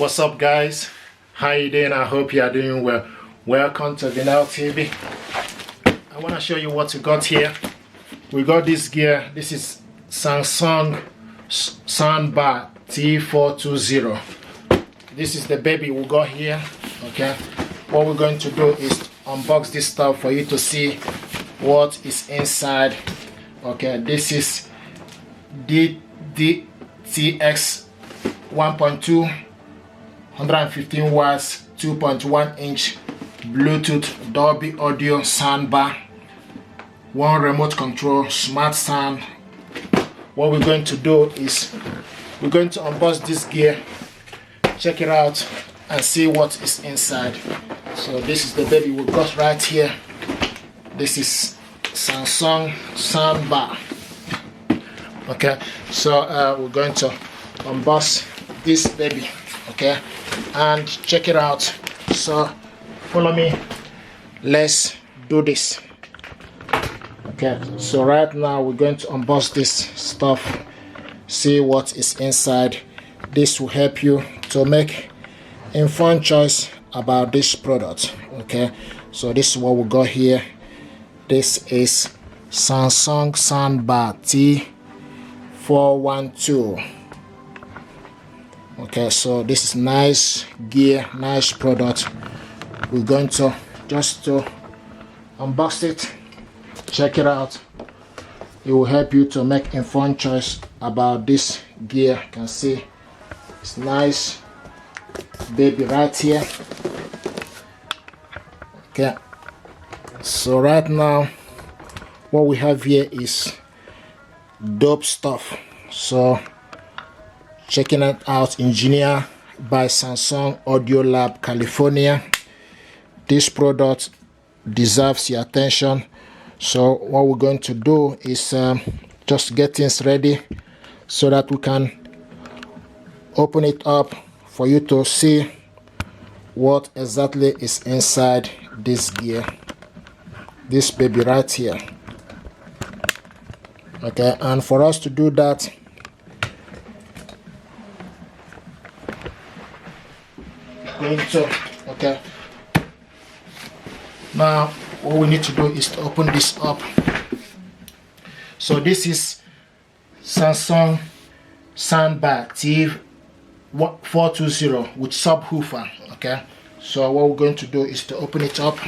What's up, guys? How you doing? I hope you are doing well. Welcome to Vinyl TV. I want to show you what we got here. We got this gear. This is Samsung Soundbar T420. This is the baby we got here. Okay, what we're going to do is unbox this stuff for you to see what is inside. Okay, this is DTX 1.2 115 watts 2.1 inch Bluetooth Dolby audio soundbar, one remote control smart sound. What we're going to do is we're going to unbox this gear, check it out and see what is inside. So this is the baby we got right here. This is Samsung Soundbar. Okay, so we're going to unbox this baby, okay, and check it out. So follow me, let's do this. Okay, so right now we're going to unbox this stuff, see what is inside. This will help you to make informed choice about this product. Okay, so this is what we got here. This is Samsung Soundbar T412. Okay, so this is nice gear, nice product. We're going to just to unbox it, check it out. It will help you to make informed choice about this gear. You can see it's nice baby right here. Okay, so right now what we have here is dope stuff. So checking it out, engineered by Samsung Audio Lab, California. This product deserves your attention. So what we're going to do is just get things ready so that we can open it up for you to see what exactly is inside this gear, this baby right here. Okay, and for us to do that, okay, now what we need to do is to open this up. So this is Samsung Soundbar T420 with subwoofer. Okay, so what we're going to do is to open it up.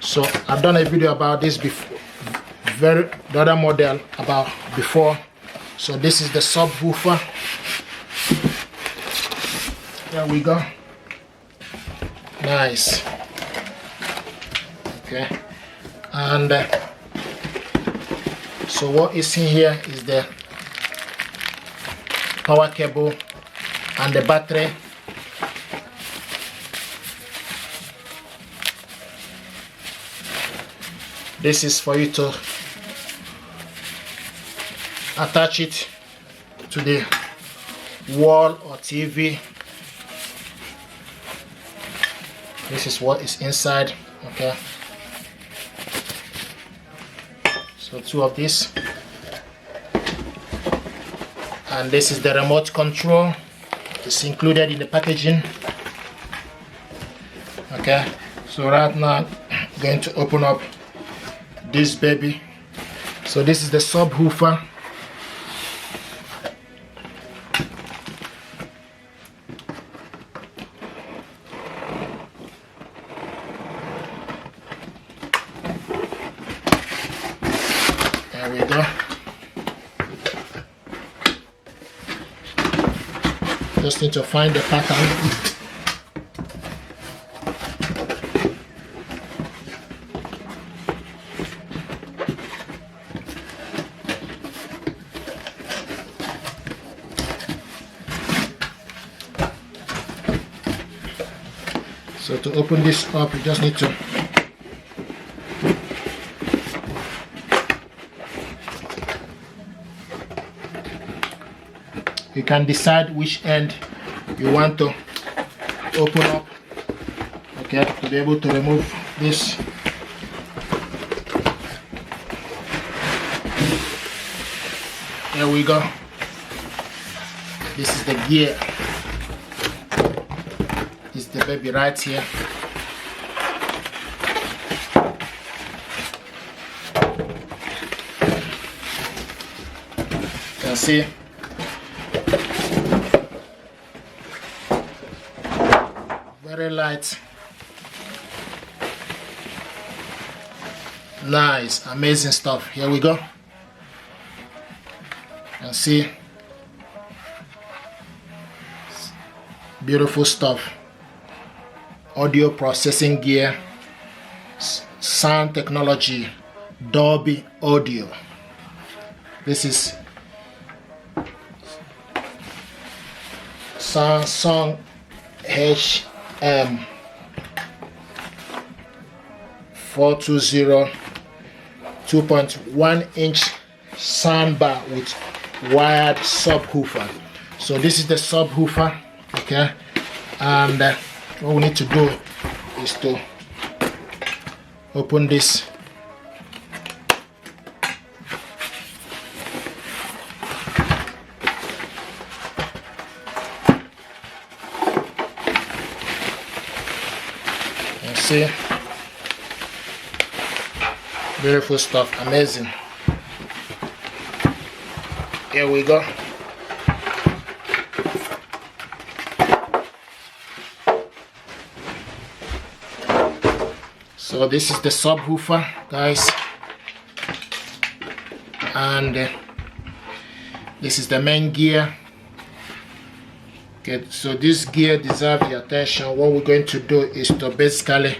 So I've done a video about this before, the other model about before. So this is the subwoofer. There we go. Nice. Okay. And so what is in here is the power cable and the battery. This is for you to attach it to the wall or TV. This is what is inside. Okay, so two of these, and this is the remote control. It's included in the packaging. Okay, so right now I'm going to open up this baby. So this is the subwoofer. There we go. Just need to find the pattern. So to open this up, you just need to you can decide which end you want to open up, okay, to be able to remove this. There we go. This is the gear. This is the baby right here. You can see. Very light. Nice, amazing stuff. Here we go. And see, beautiful stuff. Audio processing gear, sound technology, Dolby audio. This is Samsung HM 420 2.1 inch soundbar with wired subwoofer. So this is the subwoofer, okay, and what we need to do is to open this. You see, beautiful stuff, amazing. Here we go. So this is the subwoofer, guys, and this is the main gear. Okay, so this gear deserves your attention. What we're going to do is to basically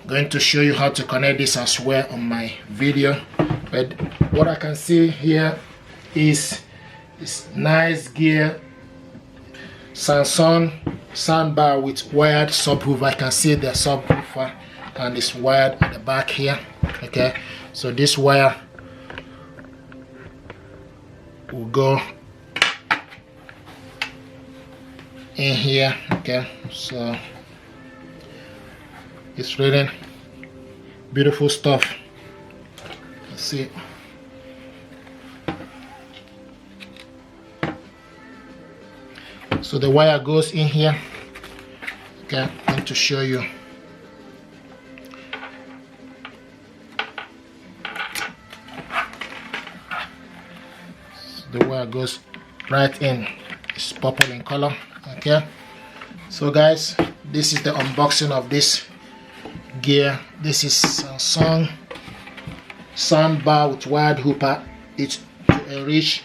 going to show you how to connect this as well on my video. But what I can see here is this nice gear, Samsung soundbar with wired subwoofer. I can see the subwoofer and it's wired at the back here. Okay, so this wire will go in here. Okay, so it's really beautiful stuff. Let's see. So the wire goes in here. Okay, I'm going to show you. So the wire goes right in. It's purple in color. Okay, so guys, this is the unboxing of this gear. This is Samsung soundbar with wired hooper. It's to enrich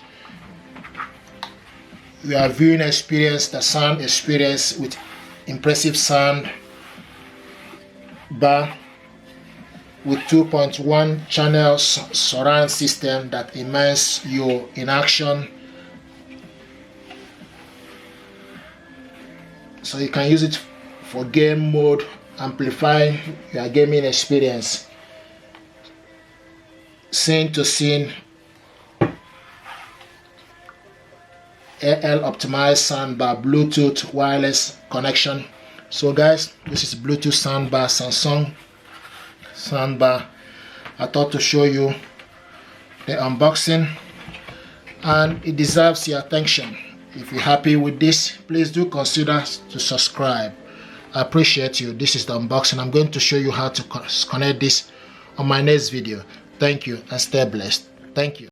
your viewing experience, the sound experience with impressive sound bar with 2.1 channel surround system that immerses you in action. So you can use it for game mode, amplify your gaming experience, scene to scene, AL optimized soundbar, Bluetooth wireless connection. So guys, this is Bluetooth soundbar, Samsung soundbar. I thought to show you the unboxing, and it deserves your attention. If you're happy with this, please do consider to subscribe. I appreciate you. This is the unboxing. I'm going to show you how to connect this on my next video. Thank you and stay blessed. Thank you.